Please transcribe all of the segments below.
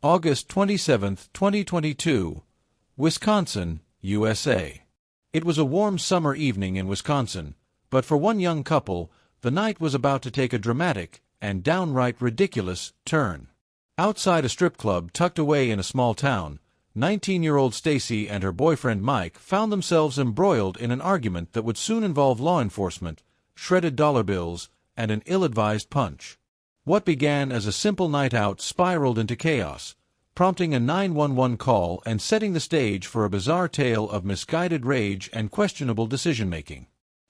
August 27, 2022, Wisconsin, USA. It was a warm summer evening in Wisconsin, but for one young couple, the night was about to take a dramatic and downright ridiculous turn. Outside a strip club tucked away in a small town, 19-year-old Stacy and her boyfriend Mike found themselves embroiled in an argument that would soon involve law enforcement, shredded dollar bills, and an ill-advised punch. What began as a simple night out spiraled into chaos, prompting a 911 call and setting the stage for a bizarre tale of misguided rage and questionable decision-making.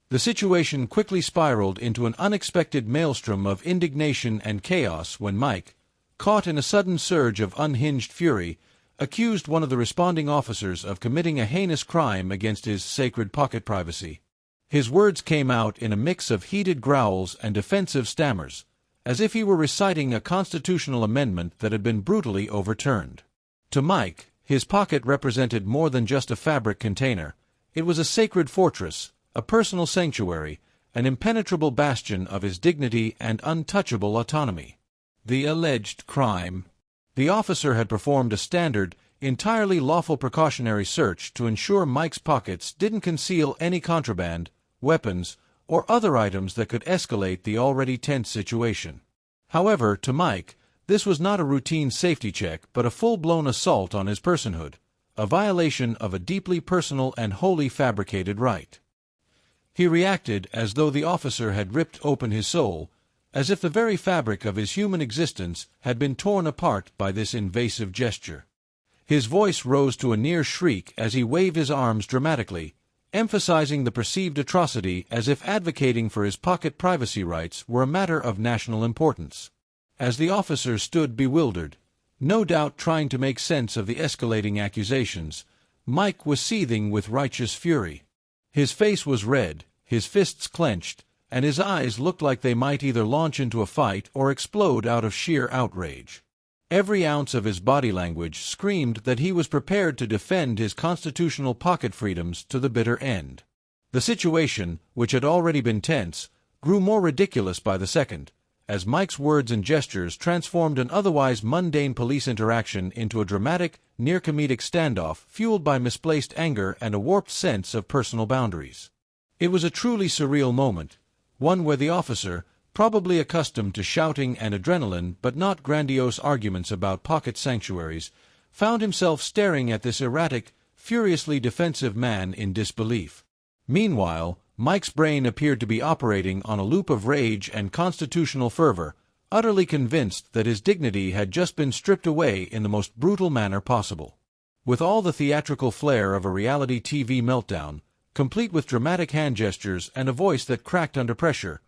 The situation quickly spiraled into an unexpected maelstrom of indignation and chaos when Mike, caught in a sudden surge of unhinged fury, accused one of the responding officers of committing a heinous crime against his sacred pocket privacy. His words came out in a mix of heated growls and defensive stammers, as if he were reciting a constitutional amendment that had been brutally overturned. To Mike, his pocket represented more than just a fabric container. It was a sacred fortress, a personal sanctuary, an impenetrable bastion of his dignity and untouchable autonomy. The alleged crime. The officer had performed a standard, entirely lawful precautionary search to ensure Mike's pockets didn't conceal any contraband, weapons, or other items that could escalate the already tense situation. However, to Mike, this was not a routine safety check but a full-blown assault on his personhood, a violation of a deeply personal and wholly fabricated right. He reacted as though the officer had ripped open his soul, as if the very fabric of his human existence had been torn apart by this invasive gesture. His voice rose to a near shriek as he waved his arms dramatically, emphasizing the perceived atrocity as if advocating for his pocket privacy rights were a matter of national importance. As the officer stood bewildered, no doubt trying to make sense of the escalating accusations, Mike was seething with righteous fury. His face was red, his fists clenched, and his eyes looked like they might either launch into a fight or explode out of sheer outrage. Every ounce of his body language screamed that he was prepared to defend his constitutional pocket freedoms to the bitter end. The situation, which had already been tense, grew more ridiculous by the second, as Mike's words and gestures transformed an otherwise mundane police interaction into a dramatic, near-comedic standoff fueled by misplaced anger and a warped sense of personal boundaries. It was a truly surreal moment, one where the officer, probably accustomed to shouting and adrenaline but not grandiose arguments about pocket sanctuaries, found himself staring at this erratic, furiously defensive man in disbelief. Meanwhile, Mike's brain appeared to be operating on a loop of rage and constitutional fervor, utterly convinced that his dignity had just been stripped away in the most brutal manner possible. With all the theatrical flair of a reality TV meltdown, complete with dramatic hand gestures and a voice that cracked under pressure,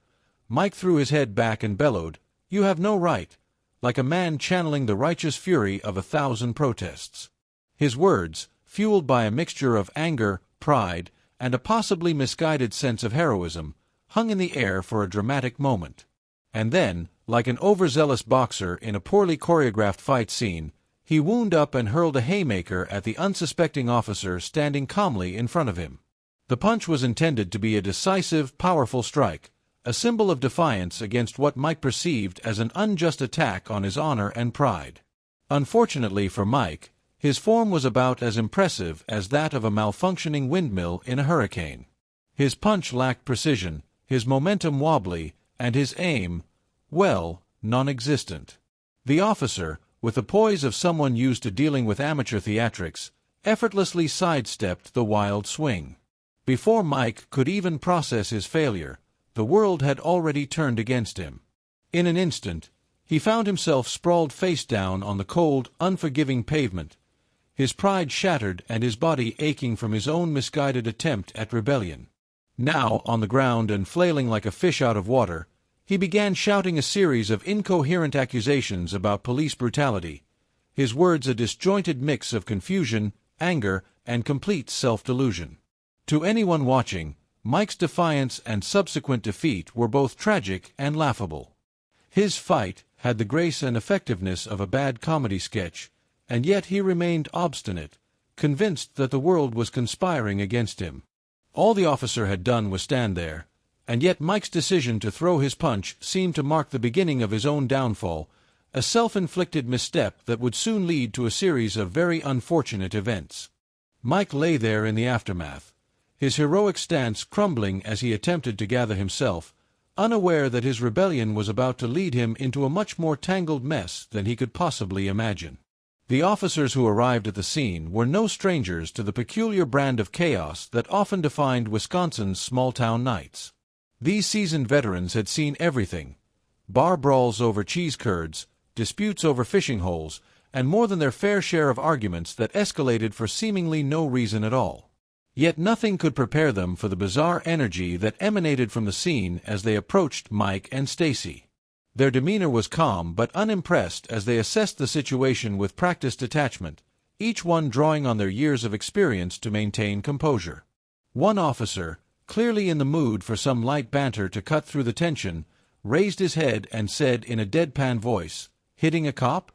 Mike threw his head back and bellowed, "You have no right," like a man channeling the righteous fury of 1,000 protests. His words, fueled by a mixture of anger, pride, and a possibly misguided sense of heroism, hung in the air for a dramatic moment. And then, like an overzealous boxer in a poorly choreographed fight scene, he wound up and hurled a haymaker at the unsuspecting officer standing calmly in front of him. The punch was intended to be a decisive, powerful strike, a symbol of defiance against what Mike perceived as an unjust attack on his honor and pride. Unfortunately for Mike, his form was about as impressive as that of a malfunctioning windmill in a hurricane. His punch lacked precision, his momentum wobbly, and his aim, well, non-existent. The officer, with the poise of someone used to dealing with amateur theatrics, effortlessly sidestepped the wild swing. Before Mike could even process his failure, the world had already turned against him. In an instant, he found himself sprawled face down on the cold, unforgiving pavement, his pride shattered and his body aching from his own misguided attempt at rebellion. Now, on the ground and flailing like a fish out of water, he began shouting a series of incoherent accusations about police brutality, his words a disjointed mix of confusion, anger, and complete self-delusion. To anyone watching, Mike's defiance and subsequent defeat were both tragic and laughable. His fight had the grace and effectiveness of a bad comedy sketch, and yet he remained obstinate, convinced that the world was conspiring against him. All the officer had done was stand there, and yet Mike's decision to throw his punch seemed to mark the beginning of his own downfall, a self-inflicted misstep that would soon lead to a series of very unfortunate events. Mike lay there in the aftermath, his heroic stance crumbling as he attempted to gather himself, unaware that his rebellion was about to lead him into a much more tangled mess than he could possibly imagine. The officers who arrived at the scene were no strangers to the peculiar brand of chaos that often defined Wisconsin's small-town nights. These seasoned veterans had seen everything: bar brawls over cheese curds, disputes over fishing holes, and more than their fair share of arguments that escalated for seemingly no reason at all. Yet nothing could prepare them for the bizarre energy that emanated from the scene as they approached Mike and Stacy. Their demeanor was calm but unimpressed as they assessed the situation with practiced detachment, each one drawing on their years of experience to maintain composure. One officer, clearly in the mood for some light banter to cut through the tension, raised his head and said in a deadpan voice, "Hitting a cop?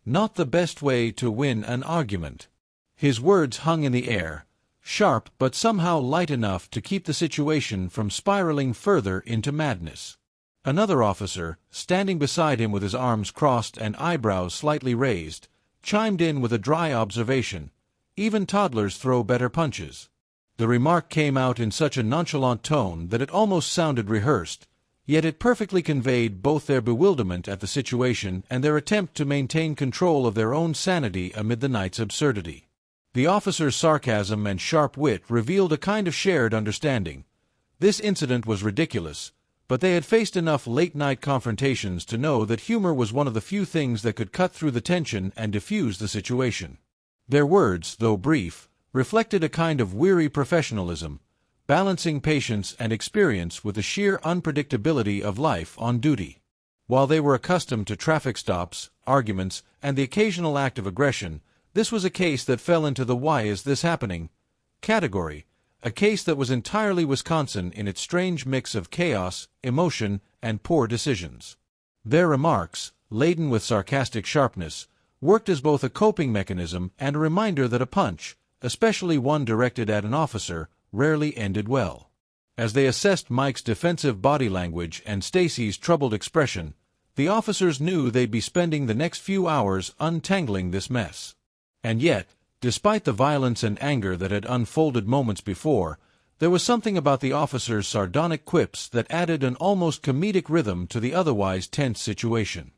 Not the best way to win an argument." His words hung in the air, sharp but somehow light enough to keep the situation from spiraling further into madness. Another officer, standing beside him with his arms crossed and eyebrows slightly raised, chimed in with a dry observation, "Even toddlers throw better punches." The remark came out in such a nonchalant tone that it almost sounded rehearsed, yet it perfectly conveyed both their bewilderment at the situation and their attempt to maintain control of their own sanity amid the night's absurdity. The officer's sarcasm and sharp wit revealed a kind of shared understanding. This incident was ridiculous, but they had faced enough late-night confrontations to know that humor was one of the few things that could cut through the tension and diffuse the situation. Their words, though brief, reflected a kind of weary professionalism, balancing patience and experience with the sheer unpredictability of life on duty. While they were accustomed to traffic stops, arguments, and the occasional act of aggression, this was a case that fell into the "why is this happening" category, a case that was entirely Wisconsin in its strange mix of chaos, emotion, and poor decisions. Their remarks, laden with sarcastic sharpness, worked as both a coping mechanism and a reminder that a punch, especially one directed at an officer, rarely ended well. As they assessed Mike's defensive body language and Stacy's troubled expression, the officers knew they'd be spending the next few hours untangling this mess. And yet, despite the violence and anger that had unfolded moments before, there was something about the officers' sardonic quips that added an almost comedic rhythm to the otherwise tense situation.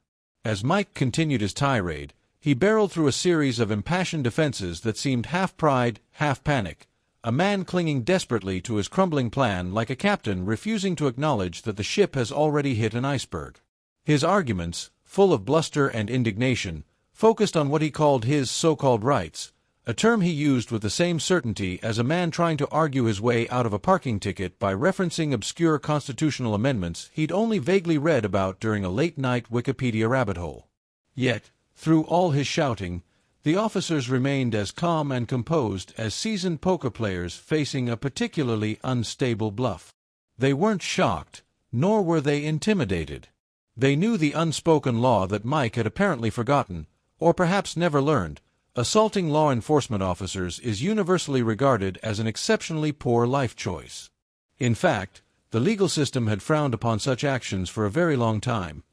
As Mike continued his tirade, he barreled through a series of impassioned defenses that seemed half pride, half panic, a man clinging desperately to his crumbling plan like a captain refusing to acknowledge that the ship has already hit an iceberg. His arguments, full of bluster and indignation, focused on what he called his so-called rights, a term he used with the same certainty as a man trying to argue his way out of a parking ticket by referencing obscure constitutional amendments he'd only vaguely read about during a late-night Wikipedia rabbit hole. Yet, through all his shouting, the officers remained as calm and composed as seasoned poker players facing a particularly unstable bluff. They weren't shocked, nor were they intimidated. They knew the unspoken law that Mike had apparently forgotten, or perhaps never learned. Assaulting law enforcement officers is universally regarded as an exceptionally poor life choice. In fact, the legal system had frowned upon such actions for a very long time.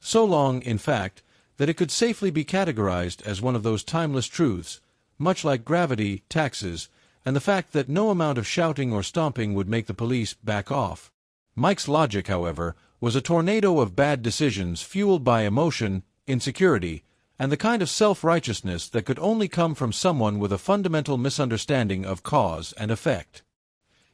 So long, in fact, that it could safely be categorized as one of those timeless truths, much like gravity, taxes, and the fact that no amount of shouting or stomping would make the police back off. Mike's logic, however, was a tornado of bad decisions fueled by emotion, insecurity, and the kind of self-righteousness that could only come from someone with a fundamental misunderstanding of cause and effect.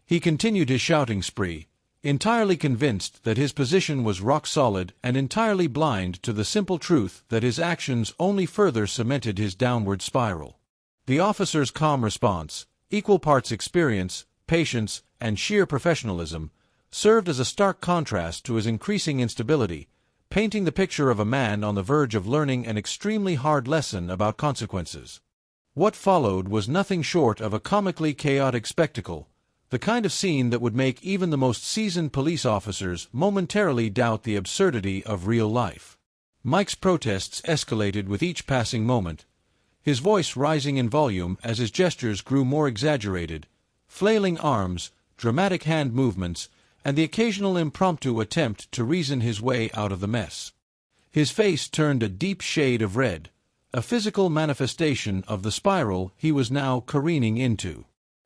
He continued his shouting spree, entirely convinced that his position was rock solid and entirely blind to the simple truth that his actions only further cemented his downward spiral. The officer's calm response, equal parts experience, patience, and sheer professionalism, served as a stark contrast to his increasing instability, painting the picture of a man on the verge of learning an extremely hard lesson about consequences. What followed was nothing short of a comically chaotic spectacle, the kind of scene that would make even the most seasoned police officers momentarily doubt the absurdity of real life. Mike's protests escalated with each passing moment, his voice rising in volume as his gestures grew more exaggerated, flailing arms, dramatic hand movements, and the occasional impromptu attempt to reason his way out of the mess. His face turned a deep shade of red, a physical manifestation of the spiral he was now careening into.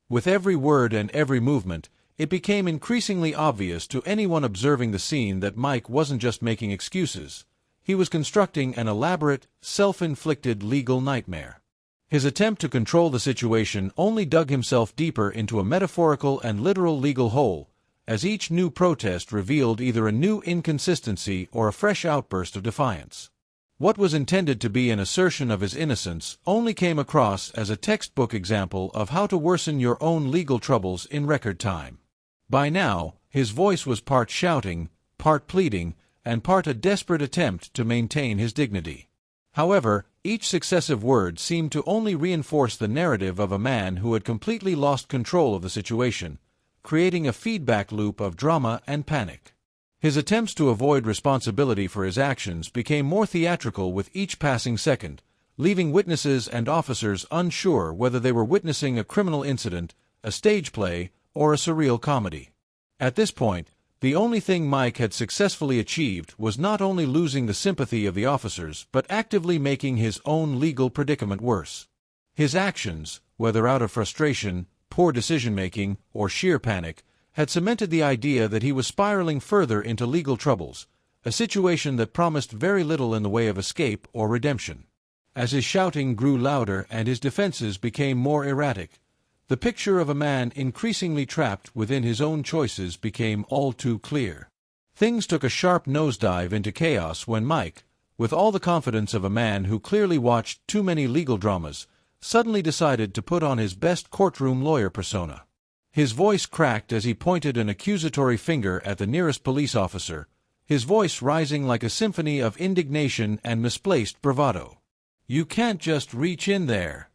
With every word and every movement, it became increasingly obvious to anyone observing the scene that Mike wasn't just making excuses. He was constructing an elaborate, self-inflicted legal nightmare. His attempt to control the situation only dug himself deeper into a metaphorical and literal legal hole, as each new protest revealed either a new inconsistency or a fresh outburst of defiance. What was intended to be an assertion of his innocence only came across as a textbook example of how to worsen your own legal troubles in record time. By now, his voice was part shouting, part pleading, and part a desperate attempt to maintain his dignity. However, each successive word seemed to only reinforce the narrative of a man who had completely lost control of the situation, creating a feedback loop of drama and panic. His attempts to avoid responsibility for his actions became more theatrical with each passing second, leaving witnesses and officers unsure whether they were witnessing a criminal incident, a stage play, or a surreal comedy. At this point, the only thing Mike had successfully achieved was not only losing the sympathy of the officers but actively making his own legal predicament worse. His actions, whether out of frustration, poor decision-making, or sheer panic, had cemented the idea that he was spiraling further into legal troubles, a situation that promised very little in the way of escape or redemption. As his shouting grew louder and his defenses became more erratic, the picture of a man increasingly trapped within his own choices became all too clear. Things took a sharp nosedive into chaos when Mike, with all the confidence of a man who clearly watched too many legal dramas, suddenly decided to put on his best courtroom lawyer persona. His voice cracked as he pointed an accusatory finger at the nearest police officer, his voice rising like a symphony of indignation and misplaced bravado. "You can't just reach in there.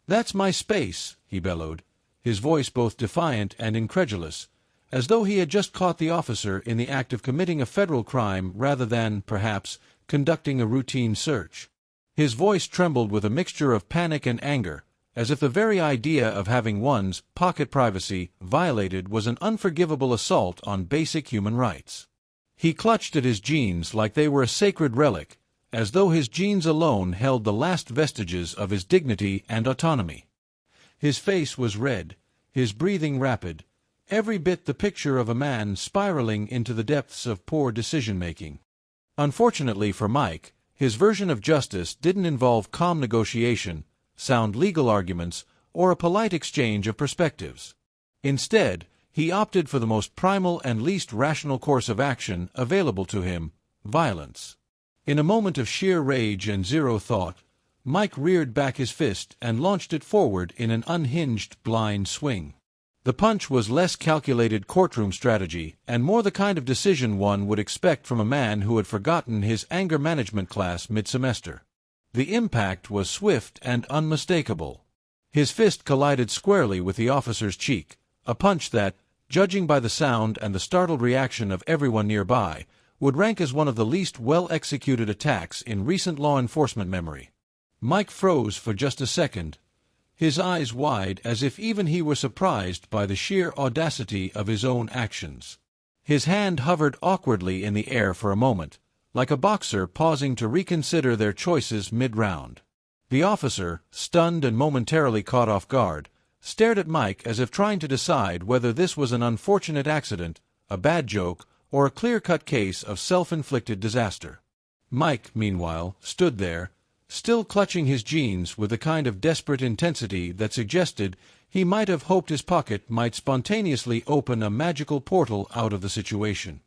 That's my space," he bellowed, his voice both defiant and incredulous, as though he had just caught the officer in the act of committing a federal crime rather than, perhaps, conducting a routine search. His voice trembled with a mixture of panic and anger, as if the very idea of having one's pocket privacy violated was an unforgivable assault on basic human rights. He clutched at his jeans like they were a sacred relic, as though his jeans alone held the last vestiges of his dignity and autonomy. His face was red, his breathing rapid, every bit the picture of a man spiraling into the depths of poor decision-making. Unfortunately for Mike, his version of justice didn't involve calm negotiation, sound legal arguments, or a polite exchange of perspectives. Instead, he opted for the most primal and least rational course of action available to him: violence. In a moment of sheer rage and zero thought, Mike reared back his fist and launched it forward in an unhinged blind swing. The punch was less calculated courtroom strategy and more the kind of decision one would expect from a man who had forgotten his anger management class mid-semester. The impact was swift and unmistakable. His fist collided squarely with the officer's cheek, a punch that, judging by the sound and the startled reaction of everyone nearby, would rank as one of the least well-executed attacks in recent law enforcement memory. Mike froze for just a second, his eyes wide as if even he were surprised by the sheer audacity of his own actions. His hand hovered awkwardly in the air for a moment, like a boxer pausing to reconsider their choices mid-round. The officer, stunned and momentarily caught off guard, stared at Mike as if trying to decide whether this was an unfortunate accident, a bad joke, or a clear-cut case of self-inflicted disaster. Mike, meanwhile, stood there, still clutching his jeans with a kind of desperate intensity that suggested he might have hoped his pocket might spontaneously open a magical portal out of the situation.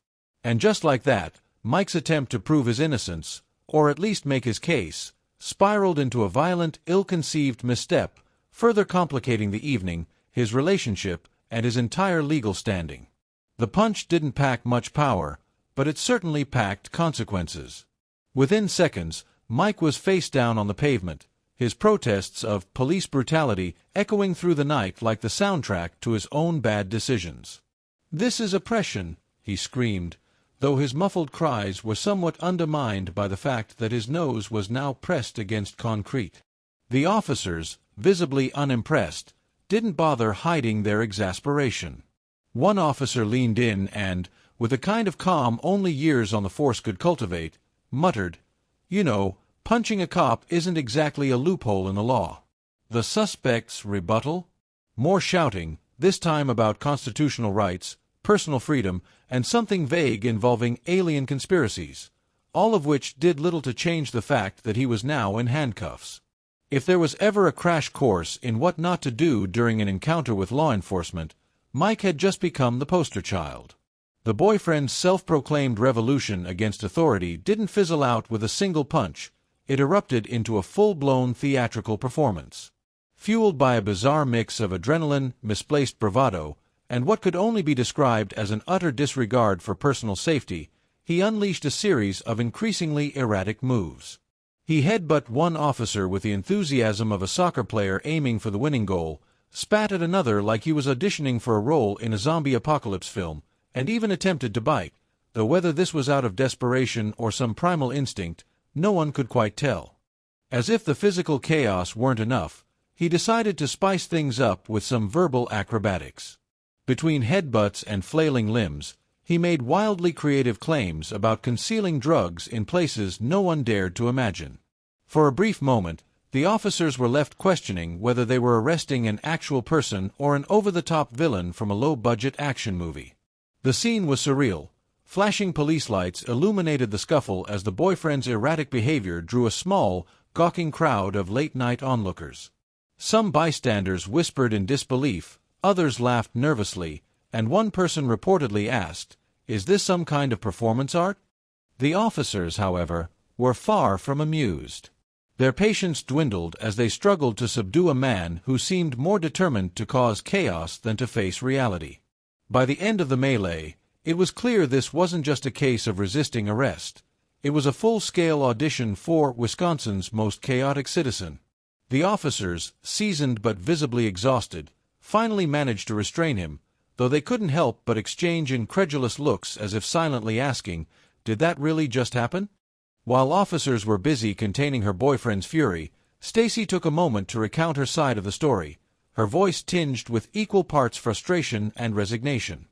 And just like that, Mike's attempt to prove his innocence, or at least make his case, spiraled into a violent, ill-conceived misstep, further complicating the evening, his relationship, and his entire legal standing. The punch didn't pack much power, but it certainly packed consequences. Within seconds, Mike was face down on the pavement, his protests of police brutality echoing through the night like the soundtrack to his own bad decisions. "This is oppression," he screamed, though his muffled cries were somewhat undermined by the fact that his nose was now pressed against concrete. The officers, visibly unimpressed, didn't bother hiding their exasperation. One officer leaned in and, with a kind of calm only years on the force could cultivate, muttered, You know, punching a cop isn't exactly a loophole in the law. The suspect's rebuttal? More shouting, this time about constitutional rights, personal freedom, and something vague involving alien conspiracies, all of which did little to change the fact that he was now in handcuffs. If there was ever a crash course in what not to do during an encounter with law enforcement, Mike had just become the poster child. The boyfriend's self-proclaimed revolution against authority didn't fizzle out with a single punch. It erupted into a full-blown theatrical performance. Fueled by a bizarre mix of adrenaline, misplaced bravado, and what could only be described as an utter disregard for personal safety, he unleashed a series of increasingly erratic moves. He headbutted one officer with the enthusiasm of a soccer player aiming for the winning goal, spat at another like he was auditioning for a role in a zombie apocalypse film, and even attempted to bite, though whether this was out of desperation or some primal instinct, no one could quite tell. As if the physical chaos weren't enough, he decided to spice things up with some verbal acrobatics. Between headbutts and flailing limbs, he made wildly creative claims about concealing drugs in places no one dared to imagine. For a brief moment, the officers were left questioning whether they were arresting an actual person or an over-the-top villain from a low-budget action movie. The scene was surreal. Flashing police lights illuminated the scuffle as the boyfriend's erratic behavior drew a small, gawking crowd of late-night onlookers. Some bystanders whispered in disbelief, others laughed nervously, and one person reportedly asked, "Is this some kind of performance art?" The officers, however, were far from amused. Their patience dwindled as they struggled to subdue a man who seemed more determined to cause chaos than to face reality. By the end of the melee, it was clear this wasn't just a case of resisting arrest. It was a full-scale audition for Wisconsin's most chaotic citizen. The officers, seasoned but visibly exhausted, finally managed to restrain him, though they couldn't help but exchange incredulous looks as if silently asking, "Did that really just happen?" While officers were busy containing her boyfriend's fury, Stacy took a moment to recount her side of the story, her voice tinged with equal parts frustration and resignation.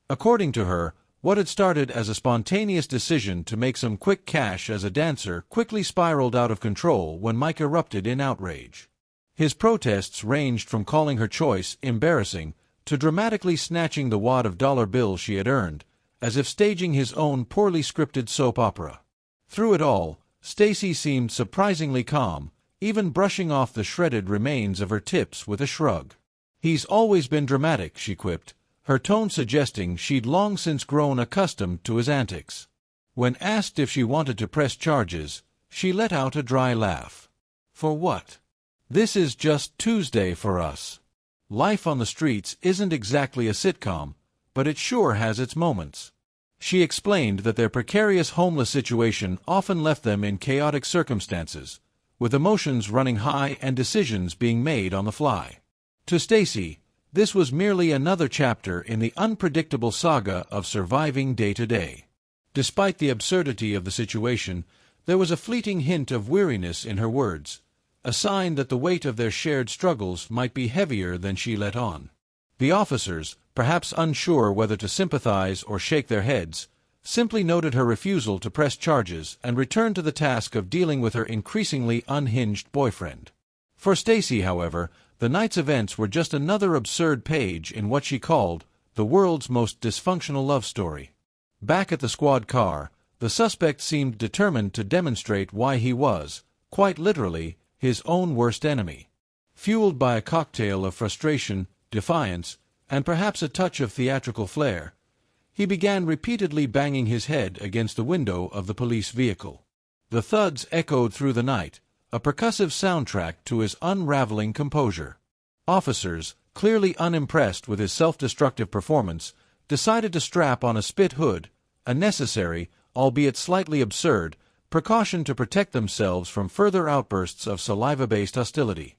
According to her, what had started as a spontaneous decision to make some quick cash as a dancer quickly spiraled out of control when Mike erupted in outrage. His protests ranged from calling her choice embarrassing to dramatically snatching the wad of dollar bills she had earned, as if staging his own poorly scripted soap opera. Through it all, Stacy seemed surprisingly calm, even brushing off the shredded remains of her tips with a shrug. "He's always been dramatic," she quipped, her tone suggesting she'd long since grown accustomed to his antics. When asked if she wanted to press charges, she let out a dry laugh. "For what? This is just Tuesday for us. Life on the streets isn't exactly a sitcom, but it sure has its moments." She explained that their precarious homeless situation often left them in chaotic circumstances, with emotions running high and decisions being made on the fly. To Stacy, this was merely another chapter in the unpredictable saga of surviving day to day. Despite the absurdity of the situation, there was a fleeting hint of weariness in her words, a sign that the weight of their shared struggles might be heavier than she let on. The officers, perhaps unsure whether to sympathize or shake their heads, simply noted her refusal to press charges and returned to the task of dealing with her increasingly unhinged boyfriend. For Stacy, however, the night's events were just another absurd page in what she called the world's most dysfunctional love story. Back at the squad car, the suspect seemed determined to demonstrate why he was, quite literally, his own worst enemy. Fueled by a cocktail of frustration, defiance, and perhaps a touch of theatrical flair, he began repeatedly banging his head against the window of the police vehicle. The thuds echoed through the night, a percussive soundtrack to his unraveling composure. Officers, clearly unimpressed with his self-destructive performance, decided to strap on a spit hood, a necessary, albeit slightly absurd, precaution to protect themselves from further outbursts of saliva-based hostility.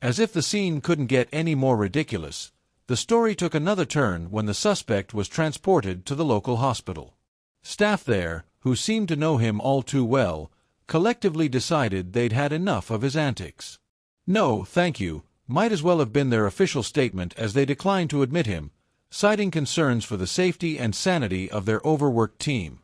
As if the scene couldn't get any more ridiculous, the story took another turn when the suspect was transported to the local hospital. Staff there, who seemed to know him all too well, collectively decided they'd had enough of his antics. "No, thank you," might as well have been their official statement as they declined to admit him, citing concerns for the safety and sanity of their overworked team.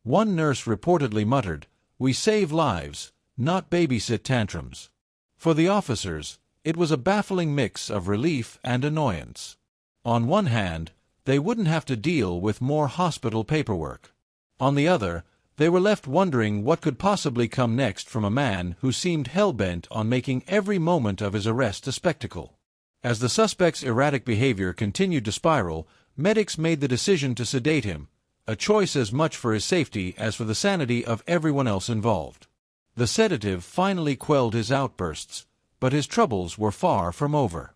One nurse reportedly muttered, We save lives, not babysit tantrums. For the officers, it was a baffling mix of relief and annoyance. On one hand, they wouldn't have to deal with more hospital paperwork. On the other, they were left wondering what could possibly come next from a man who seemed hell-bent on making every moment of his arrest a spectacle. As the suspect's erratic behavior continued to spiral, medics made the decision to sedate him, a choice as much for his safety as for the sanity of everyone else involved. The sedative finally quelled his outbursts, but his troubles were far from over.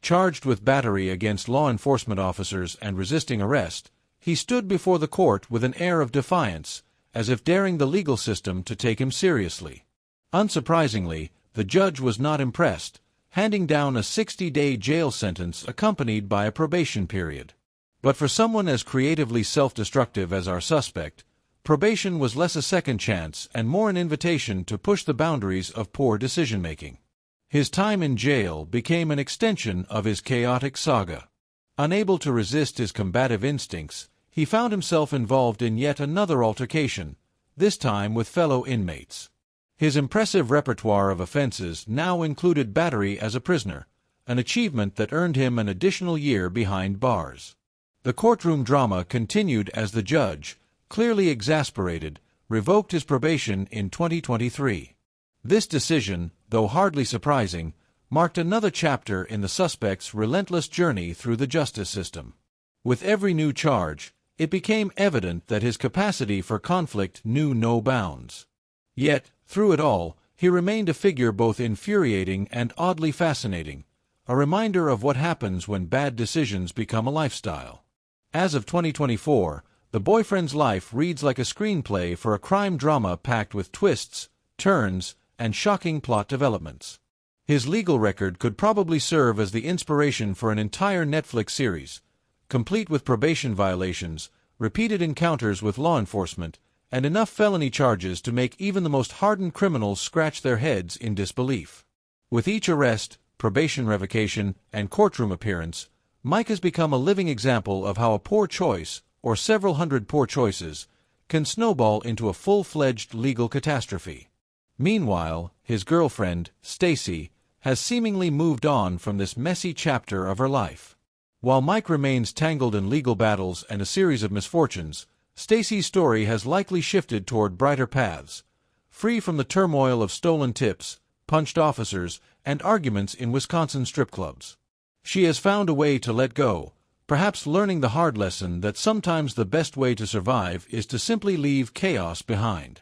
Charged with battery against law enforcement officers and resisting arrest, he stood before the court with an air of defiance, as if daring the legal system to take him seriously. Unsurprisingly, the judge was not impressed, handing down a 60-day jail sentence accompanied by a probation period. But for someone as creatively self-destructive as our suspect, probation was less a second chance and more an invitation to push the boundaries of poor decision-making. His time in jail became an extension of his chaotic saga. Unable to resist his combative instincts, he found himself involved in yet another altercation, this time with fellow inmates. His impressive repertoire of offenses now included battery as a prisoner, an achievement that earned him an additional year behind bars. The courtroom drama continued as the judge, clearly exasperated, revoked his probation in 2023. This decision, though hardly surprising, marked another chapter in the suspect's relentless journey through the justice system. With every new charge, it became evident that his capacity for conflict knew no bounds. Yet, through it all, he remained a figure both infuriating and oddly fascinating, a reminder of what happens when bad decisions become a lifestyle. As of 2024, the boyfriend's life reads like a screenplay for a crime drama packed with twists, turns, and shocking plot developments. His legal record could probably serve as the inspiration for an entire Netflix series, complete with probation violations, repeated encounters with law enforcement, and enough felony charges to make even the most hardened criminals scratch their heads in disbelief. With each arrest, probation revocation, and courtroom appearance, Mike has become a living example of how a poor choice, or several hundred poor choices, can snowball into a full-fledged legal catastrophe. Meanwhile, his girlfriend, Stacy, has seemingly moved on from this messy chapter of her life. While Mike remains tangled in legal battles and a series of misfortunes, Stacy's story has likely shifted toward brighter paths, free from the turmoil of stolen tips, punched officers, and arguments in Wisconsin strip clubs. She has found a way to let go, perhaps learning the hard lesson that sometimes the best way to survive is to simply leave chaos behind.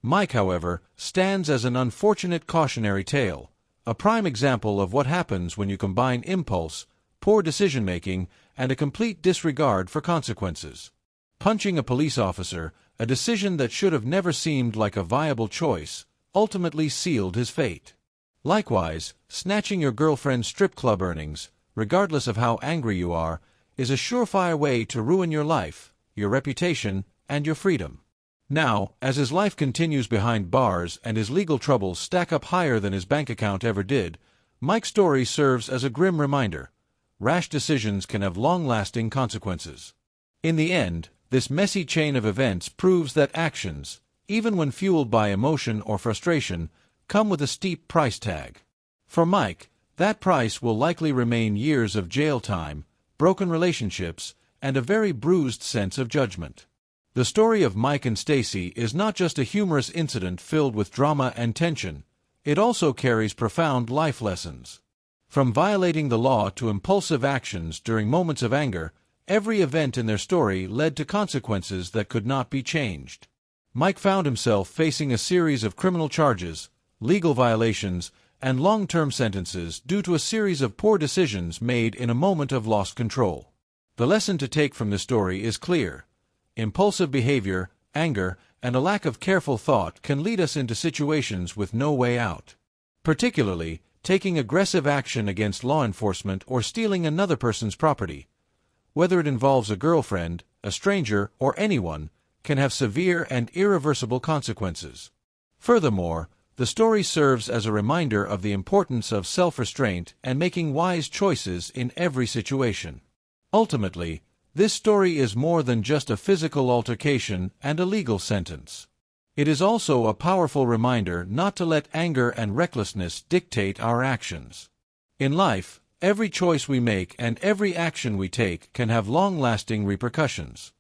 Mike, however, stands as an unfortunate cautionary tale, a prime example of what happens when you combine impulse, poor decision-making, and a complete disregard for consequences. Punching a police officer, a decision that should have never seemed like a viable choice, ultimately sealed his fate. Likewise, snatching your girlfriend's strip club earnings, regardless of how angry you are, is a surefire way to ruin your life, your reputation, and your freedom. Now, as his life continues behind bars and his legal troubles stack up higher than his bank account ever did, Mike's story serves as a grim reminder. Rash decisions can have long-lasting consequences. In the end, this messy chain of events proves that actions, even when fueled by emotion or frustration, come with a steep price tag. For Mike, that price will likely remain years of jail time, broken relationships, and a very bruised sense of judgment. The story of Mike and Stacy is not just a humorous incident filled with drama and tension, it also carries profound life lessons. From violating the law to impulsive actions during moments of anger, every event in their story led to consequences that could not be changed. Mike found himself facing a series of criminal charges, legal violations, and long-term sentences due to a series of poor decisions made in a moment of lost control. The lesson to take from this story is clear. Impulsive behavior, anger, and a lack of careful thought can lead us into situations with no way out. Particularly, taking aggressive action against law enforcement or stealing another person's property, whether it involves a girlfriend, a stranger, or anyone, can have severe and irreversible consequences. Furthermore, the story serves as a reminder of the importance of self-restraint and making wise choices in every situation. Ultimately, this story is more than just a physical altercation and a legal sentence. It is also a powerful reminder not to let anger and recklessness dictate our actions. In life, every choice we make and every action we take can have long-lasting repercussions.